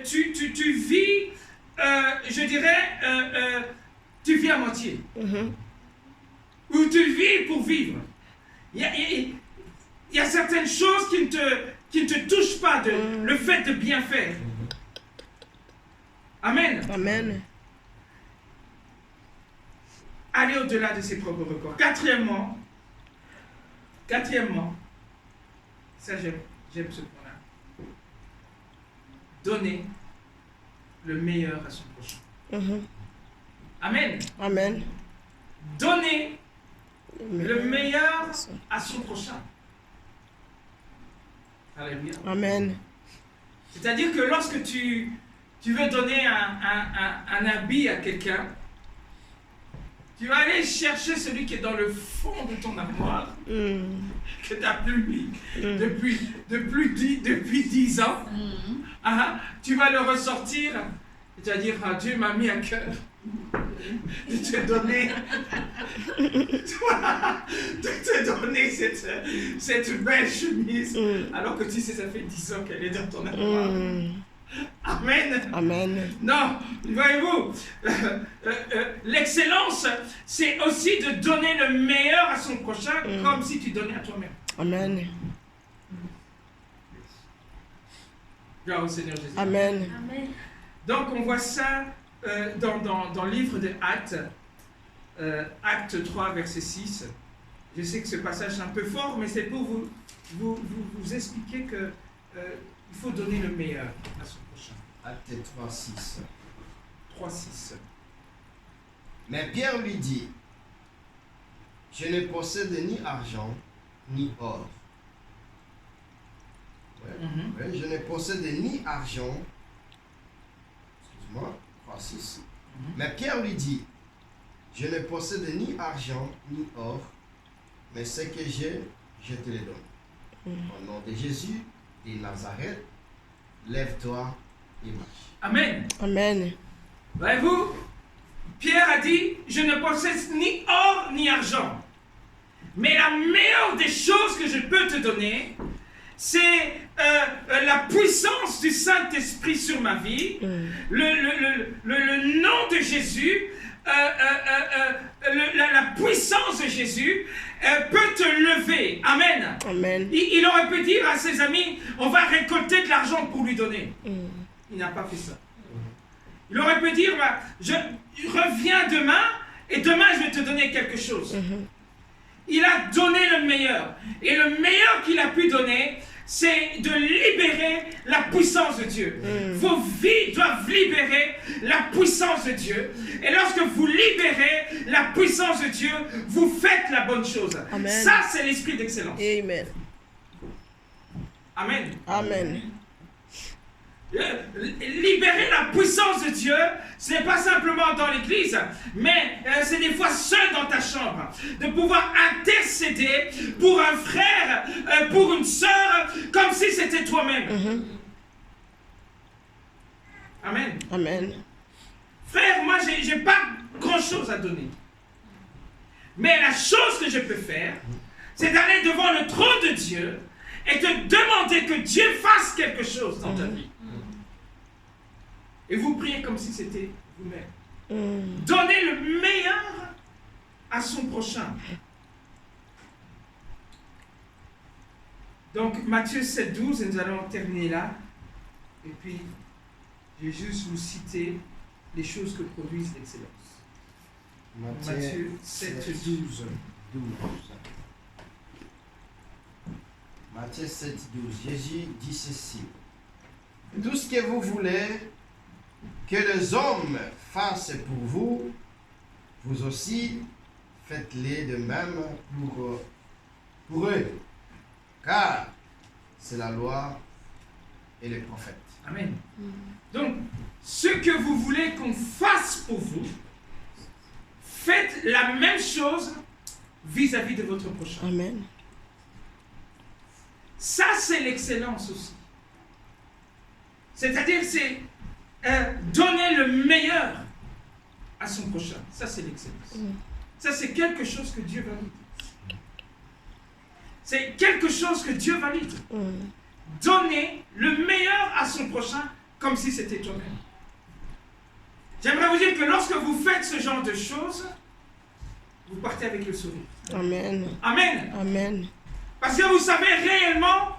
tu vis, je dirais, tu vis à moitié. Ou tu vis pour vivre. Il y a certaines choses qui ne te touchent pas, le fait de bien faire. Amen. Amen. Aller au-delà de ses propres records. Quatrièmement, ça j'aime ce point-là. Donner le meilleur à son prochain. Amen. Amen. Donner le meilleur à son prochain. Alléluia. Amen. C'est-à-dire que lorsque tu veux donner un habit à quelqu'un, tu vas aller chercher celui qui est dans le fond de ton armoire, que tu n'as plus mis depuis 10 ans. Tu vas le ressortir et tu vas dire, Dieu m'a mis à cœur de te donner, cette belle chemise, alors que tu sais, ça fait 10 ans qu'elle est dans ton armoire. Amen. Amen. Non, voyez-vous, l'excellence, c'est aussi de donner le meilleur à son prochain, comme si tu donnais à toi-même. Amen. Gloire au Seigneur Jésus. Amen. Amen. Donc on voit ça dans le livre de Actes, Acte 3, verset 6. Je sais que ce passage est un peu fort, mais c'est pour vous expliquer que il faut donner le meilleur à son prochain. Acte 3, 6. 3, 6. Mais Pierre lui dit, je ne possède ni argent, ni or. Ouais, je ne possède ni argent, excuse-moi, 3, 6. Mais Pierre lui dit, je ne possède ni argent, ni or, mais ce que j'ai, je te le donne. Au nom de Jésus, de Nazareth, lève-toi et marche. Amen. Amen. Voyez-vous, Pierre a dit, je ne possède ni or ni argent. Mais la meilleure des choses que je peux te donner, c'est la puissance du Saint-Esprit sur ma vie, le nom de Jésus, la puissance de Jésus peut te lever. Amen. Amen. Il aurait pu dire à ses amis, on va récolter de l'argent pour lui donner. Il n'a pas fait ça. Il aurait pu dire, je reviens demain et demain je vais te donner quelque chose. Il a donné le meilleur. Et le meilleur qu'il a pu donner, c'est de libérer la puissance de Dieu. Vos vies doivent libérer la puissance de Dieu. Et lorsque vous libérez la puissance de Dieu, vous faites la bonne chose. Amen. Ça, c'est l'esprit d'excellence. Amen. Amen. Amen. Libérer la puissance de Dieu, ce n'est pas simplement dans l'église, mais c'est des fois seul dans ta chambre. De pouvoir intercéder pour un frère, pour une sœur, comme si c'était toi-même. Amen. Amen. Frère, moi, j'ai pas grand-chose à donner. Mais la chose que je peux faire, c'est d'aller devant le trône de Dieu et te demander que Dieu fasse quelque chose dans ta vie. Et vous priez comme si c'était vous-même. Donnez le meilleur à son prochain. Donc, Matthieu 7, 12, et nous allons terminer là. Et puis, je vais juste vous citer les choses que produisent l'excellence. Matthieu 7, 12. Matthieu 7, 12. Jésus dit ceci. Tout ce que vous voulez que les hommes fassent pour vous, vous aussi faites-les de même pour eux. Car c'est la loi et les prophètes. Amen. Donc, ce que vous voulez qu'on fasse pour vous, faites la même chose vis-à-vis de votre prochain. Amen. Ça, c'est l'excellence aussi. C'est-à-dire, c'est donner le meilleur à son prochain. Ça, c'est l'excellence. Ça, c'est quelque chose que Dieu valide. C'est quelque chose que Dieu valide. Donner le meilleur à son prochain comme si c'était toi-même. J'aimerais vous dire que lorsque vous faites ce genre de choses, vous partez avec le sourire. Amen. Amen. Amen. Parce que vous savez réellement